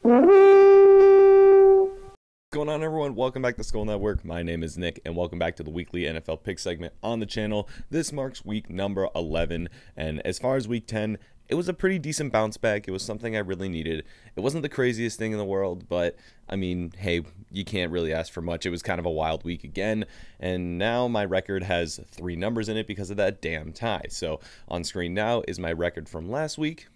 What's going on, everyone? Welcome back to Skull Network. My name is Nick, and welcome back to the weekly NFL pick segment on the channel. This marks week number 11, and as far as week 10, it was a pretty decent bounce back. It was something I really needed. It wasn't the craziest thing in the world, but I mean, hey, you can't really ask for much. It was kind of a wild week again, and now my record has 3 numbers in it because of that damn tie. So on screen now is my record from last week.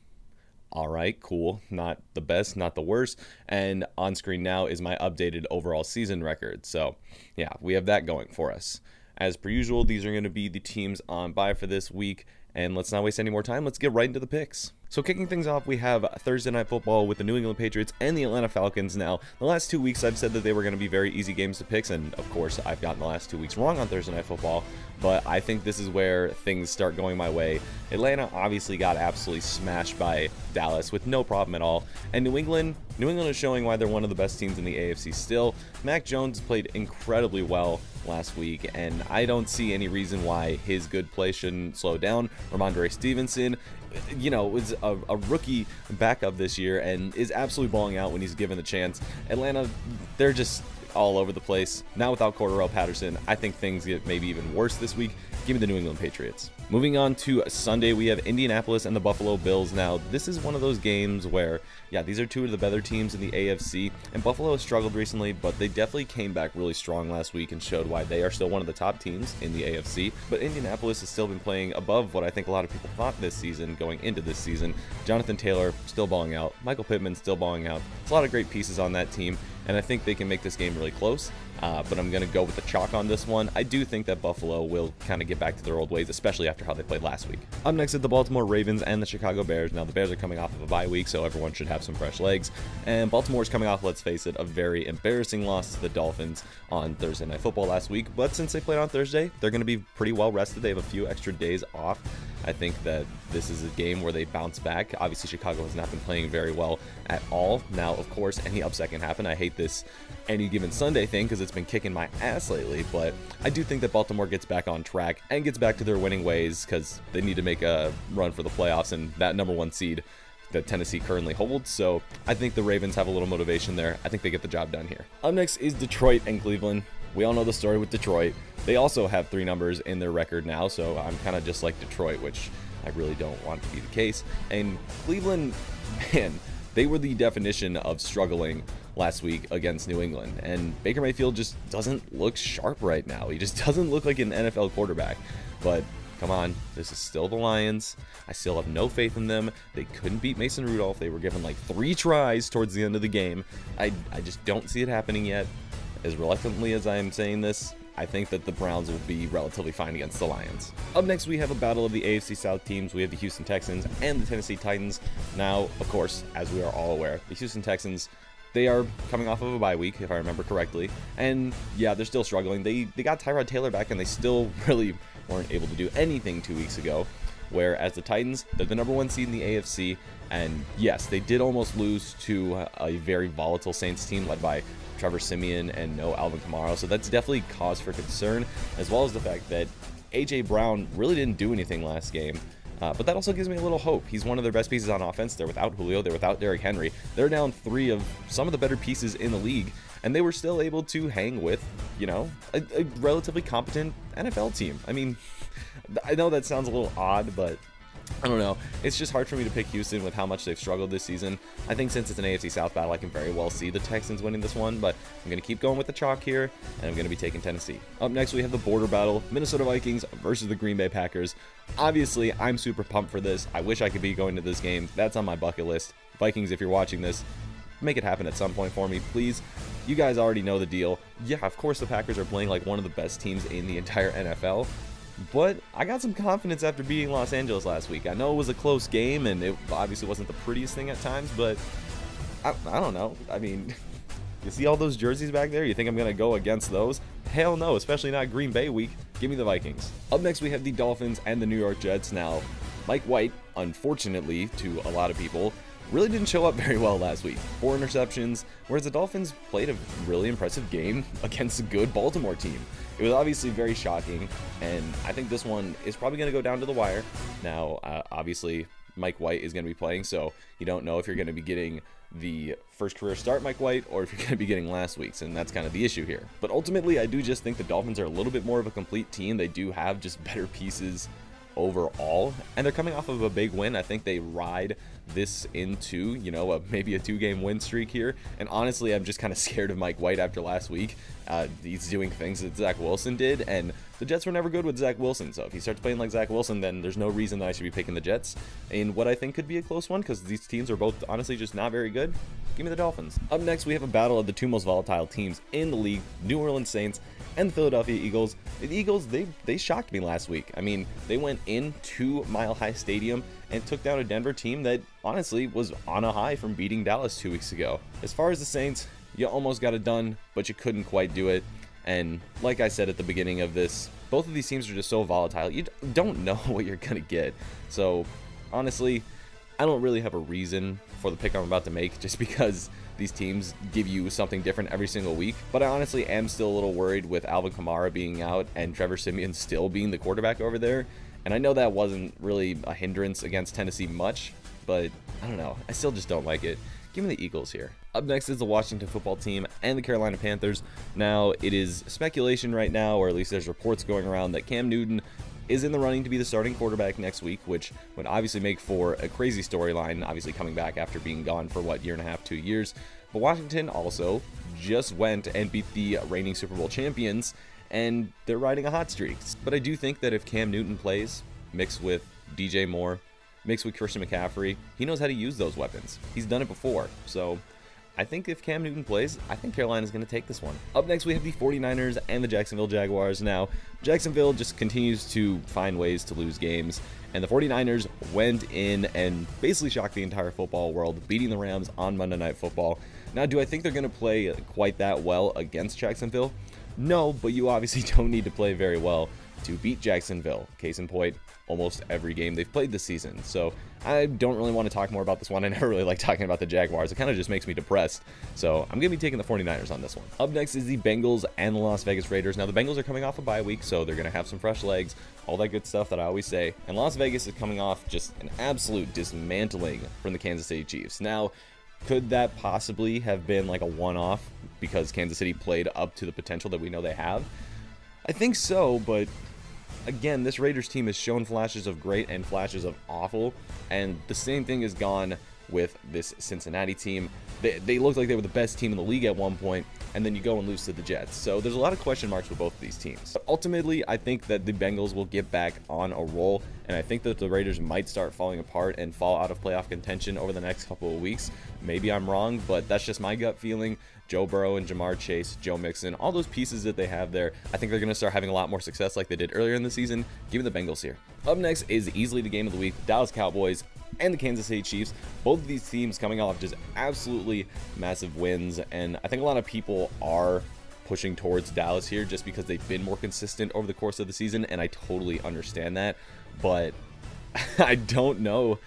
All right, cool. Not the best, not the worst. And on screen now is my updated overall season record. So, yeah, we have that going for us. As per usual, these are going to be the teams on bye for this week. And let's not waste any more time. Let's get right into the picks. So kicking things off, we have Thursday Night Football with the New England Patriots and the Atlanta Falcons. Now, the last 2 weeks I've said that they were going to be very easy games to pick, and of course I've gotten the last 2 weeks wrong on Thursday Night Football, but I think this is where things start going my way. Atlanta obviously got absolutely smashed by Dallas with no problem at all, and New England is showing why they're one of the best teams in the AFC still. Mac Jones played incredibly well last week, and I don't see any reason why his good play shouldn't slow down. Ramondre Stevenson, you know, was a rookie backup this year and is absolutely balling out when he's given the chance. Atlanta, they're just all over the place. Now without Cordarrelle Patterson, I think things get maybe even worse this week. Give me the New England Patriots. Moving on to Sunday, we have Indianapolis and the Buffalo Bills. Now, this is one of those games where, yeah, these are two of the better teams in the AFC, and Buffalo has struggled recently, but they definitely came back really strong last week and showed why they are still one of the top teams in the AFC. But Indianapolis has still been playing above what I think a lot of people thought this season going into this season. Jonathan Taylor still balling out. Michael Pittman still balling out. It's a lot of great pieces on that team, and I think they can make this game really close. But I'm going to go with the chalk on this one. I do think that Buffalo will kind of get back to their old ways, especially after how they played last week. Up next is the Baltimore Ravens and the Chicago Bears. Now, the Bears are coming off of a bye week, so everyone should have some fresh legs. And Baltimore's coming off, let's face it, a very embarrassing loss to the Dolphins on Thursday Night Football last week. But since they played on Thursday, they're going to be pretty well rested. They have a few extra days off. I think that this is a game where they bounce back. Obviously, Chicago has not been playing very well at all. Now, of course, any upset can happen. I hate this any given Sunday thing because it's been kicking my ass lately, but I do think that Baltimore gets back on track and gets back to their winning ways because they need to make a run for the playoffs and that #1 seed that Tennessee currently holds. So I think the Ravens have a little motivation there. I think they get the job done here. Up next is Detroit and Cleveland. We all know the story with Detroit. They also have 3 numbers in their record now, so I'm kind of just like Detroit, which I really don't want to be the case. And Cleveland, man, they were the definition of struggling last week against New England. And Baker Mayfield just doesn't look sharp right now. He just doesn't look like an NFL quarterback. But come on, this is still the Lions. I still have no faith in them. They couldn't beat Mason Rudolph. They were given like 3 tries towards the end of the game. I just don't see it happening yet. As reluctantly as I am saying this, I think that the Browns will be relatively fine against the Lions. Up next, we have a battle of the AFC South teams. We have the Houston Texans and the Tennessee Titans. Now, of course, as we are all aware, the Houston Texans, they are coming off of a bye week, if I remember correctly. And yeah, they're still struggling. They got Tyrod Taylor back, and they still really weren't able to do anything 2 weeks ago. Whereas the Titans, they're the #1 seed in the AFC. And yes, they did almost lose to a very volatile Saints team led by Trevor Siemian and no Alvin Kamara, so that's definitely cause for concern, as well as the fact that A.J. Brown really didn't do anything last game. But that also gives me a little hope. He's one of their best pieces on offense. They're without Julio. They're without Derrick Henry. They're down 3 of some of the better pieces in the league, and they were still able to hang with, you know, a relatively competent NFL team. I mean, I know that sounds a little odd, but I don't know. It's just hard for me to pick Houston with how much they've struggled this season. I think since it's an AFC South battle, I can very well see the Texans winning this one, but I'm going to keep going with the chalk here, and I'm going to be taking Tennessee. Up next, we have the border battle, Minnesota Vikings versus the Green Bay Packers. Obviously, I'm super pumped for this. I wish I could be going to this game. That's on my bucket list. Vikings, if you're watching this, make it happen at some point for me, please. You guys already know the deal. Yeah, of course the Packers are playing like one of the best teams in the entire NFL. But I got some confidence after beating Los Angeles last week. I know it was a close game, and it obviously wasn't the prettiest thing at times, but I don't know. I mean, you see all those jerseys back there? You think I'm going to go against those? Hell no, especially not Green Bay week. Give me the Vikings. Up next, we have the Dolphins and the New York Jets. Now, Mike White, unfortunately to a lot of people, really didn't show up very well last week. 4 interceptions, whereas the Dolphins played a really impressive game against a good Baltimore team. It was obviously very shocking, and I think this one is probably going to go down to the wire. Now, obviously, Mike White is going to be playing, so you don't know if you're going to be getting the first career start Mike White or if you're going to be getting last week's, and that's kind of the issue here. But ultimately, I do just think the Dolphins are a little bit more of a complete team. They do have just better pieces overall, and they're coming off of a big win. I think they ride this into, you know, maybe a 2-game win streak here. And honestly, I'm just kind of scared of Mike White after last week. He's doing things that Zach Wilson did, and the Jets were never good with Zach Wilson. So if he starts playing like Zach Wilson, then there's no reason that I should be picking the Jets in what I think could be a close one, because these teams are both honestly just not very good. Give me the Dolphins. Up next, we have a battle of the two most volatile teams in the league, New Orleans Saints and the Philadelphia Eagles. The Eagles, they shocked me last week. I mean, they went into Mile High Stadium and took down a Denver team that honestly was on a high from beating Dallas 2 weeks ago. As far as the Saints, you almost got it done, but you couldn't quite do it. And like I said at the beginning of this, both of these teams are just so volatile. You don't know what you're going to get. So honestly, I don't really have a reason for the pick I'm about to make, just because these teams give you something different every single week. But I honestly am still a little worried with Alvin Kamara being out and Trevor Siemian still being the quarterback over there. And I know that wasn't really a hindrance against Tennessee much, but I don't know. I still just don't like it. Give me the Eagles here. Up next is the Washington football team and the Carolina Panthers. Now, it is speculation right now, or at least there's reports going around that Cam Newton is in the running to be the starting quarterback next week, which would obviously make for a crazy storyline, obviously coming back after being gone for, what, year and a half, 2 years. But Washington also just went and beat the reigning Super Bowl champions, and they're riding a hot streak. But I do think that if Cam Newton plays, mixed with DJ Moore, mixed with Christian McCaffrey, he knows how to use those weapons. He's done it before, so I think if Cam Newton plays, I think Carolina's going to take this one. Up next, we have the 49ers and the Jacksonville Jaguars. Now, Jacksonville just continues to find ways to lose games, and the 49ers went in and basically shocked the entire football world, beating the Rams on Monday Night Football. Now, do I think they're going to play quite that well against Jacksonville? No, but you obviously don't need to play very well to beat Jacksonville. Case in point, almost every game they've played this season. So I don't really want to talk more about this one. I never really like talking about the Jaguars. It kind of just makes me depressed. So I'm going to be taking the 49ers on this one. Up next is the Bengals and the Las Vegas Raiders. Now, the Bengals are coming off a bye week, so they're going to have some fresh legs, all that good stuff that I always say. And Las Vegas is coming off just an absolute dismantling from the Kansas City Chiefs. Now, could that possibly have been like a one-off because Kansas City played up to the potential that we know they have? I think so, but again, this Raiders team has shown flashes of great and flashes of awful, and the same thing is gone with this Cincinnati team. They looked like they were the best team in the league at one point, and then you go and lose to the Jets. So there's a lot of question marks with both of these teams. But ultimately, I think that the Bengals will get back on a roll, and I think that the Raiders might start falling apart and fall out of playoff contention over the next couple of weeks. Maybe I'm wrong, but that's just my gut feeling. Joe Burrow and Jamar Chase, Joe Mixon, all those pieces that they have there, I think they're going to start having a lot more success like they did earlier in the season. Give me the Bengals here. Up next is easily the game of the week, the Dallas Cowboys and the Kansas City Chiefs. Both of these teams coming off just absolutely massive wins, and I think a lot of people are pushing towards Dallas here just because they've been more consistent over the course of the season, and I totally understand that, but I don't know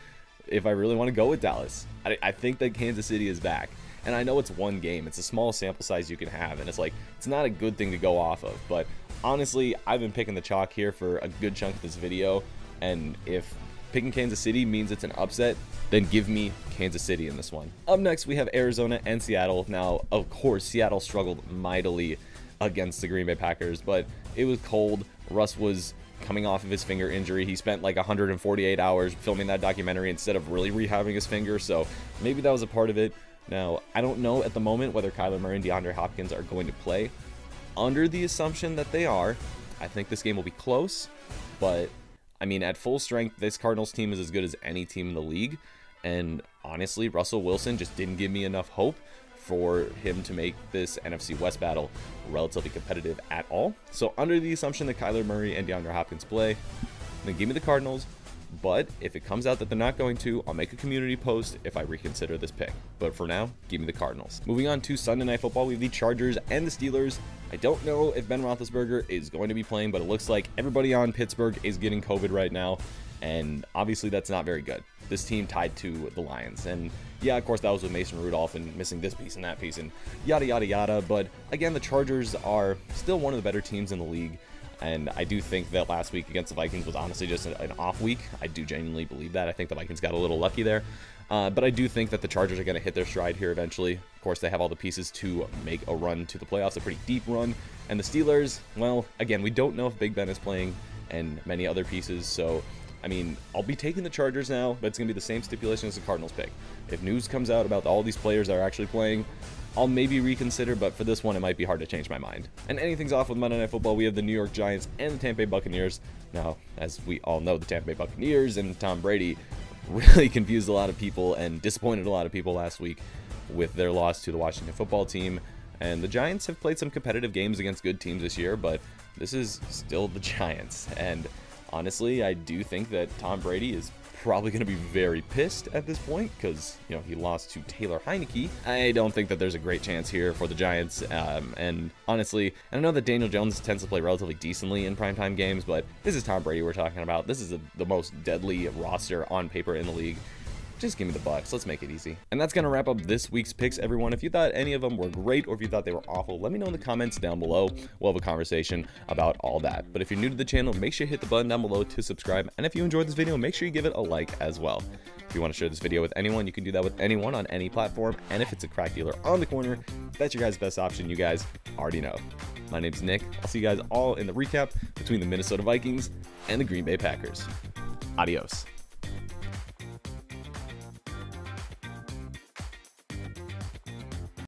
if I really want to go with Dallas. I think that Kansas City is back. And I know it's one game. It's a small sample size you can have. And it's like, it's not a good thing to go off of. But honestly, I've been picking the chalk here for a good chunk of this video. And if picking Kansas City means it's an upset, then give me Kansas City in this one. Up next, we have Arizona and Seattle. Now, of course, Seattle struggled mightily against the Green Bay Packers. But it was cold. Russ was coming off of his finger injury. He spent like 148 hours filming that documentary instead of really rehabbing his finger. So maybe that was a part of it. Now, I don't know at the moment whether Kyler Murray and DeAndre Hopkins are going to play. Under the assumption that they are, I think this game will be close. But, I mean, at full strength, this Cardinals team is as good as any team in the league. And honestly, Russell Wilson just didn't give me enough hope for him to make this NFC West battle relatively competitive at all. So under the assumption that Kyler Murray and DeAndre Hopkins play, then give me the Cardinals. But if it comes out that they're not going to, I'll make a community post if I reconsider this pick. But for now, give me the Cardinals. Moving on to Sunday Night Football, we have the Chargers and the Steelers. I don't know if Ben Roethlisberger is going to be playing, but it looks like everybody on Pittsburgh is getting COVID right now. And obviously that's not very good. This team tied to the Lions. And yeah, of course, that was with Mason Rudolph and missing this piece and that piece and yada, yada, yada. But again, the Chargers are still one of the better teams in the league. And I do think that last week against the Vikings was honestly just an off week. I do genuinely believe that. I think the Vikings got a little lucky there. But I do think that the Chargers are going to hit their stride here eventually. Of course, they have all the pieces to make a run to the playoffs, a pretty deep run. And the Steelers, well, again, we don't know if Big Ben is playing and many other pieces. So, I mean, I'll be taking the Chargers now, but it's going to be the same stipulation as the Cardinals pick. If news comes out about all these players that are actually playing, I'll maybe reconsider, but for this one, it might be hard to change my mind. And anything's off with Monday Night Football. We have the New York Giants and the Tampa Bay Buccaneers. Now, as we all know, the Tampa Bay Buccaneers and Tom Brady really confused a lot of people and disappointed a lot of people last week with their loss to the Washington Football Team. And the Giants have played some competitive games against good teams this year, but this is still the Giants. And honestly, I do think that Tom Brady is probably going to be very pissed at this point because, you know, he lost to Taylor Heineke. I don't think that there's a great chance here for the Giants. And honestly, I know that Daniel Jones tends to play relatively decently in primetime games, but this is Tom Brady we're talking about. This is the most deadly roster on paper in the league. Just give me the Bucs. Let's make it easy. And that's going to wrap up this week's picks, everyone. If you thought any of them were great or if you thought they were awful, let me know in the comments down below. We'll have a conversation about all that. But if you're new to the channel, make sure you hit the button down below to subscribe. And if you enjoyed this video, make sure you give it a like as well. If you want to share this video with anyone, you can do that with anyone on any platform. And if it's a crack dealer on the corner, that's your guys' best option. You guys already know. My name's Nick. I'll see you guys all in the recap between the Minnesota Vikings and the Green Bay Packers. Adios.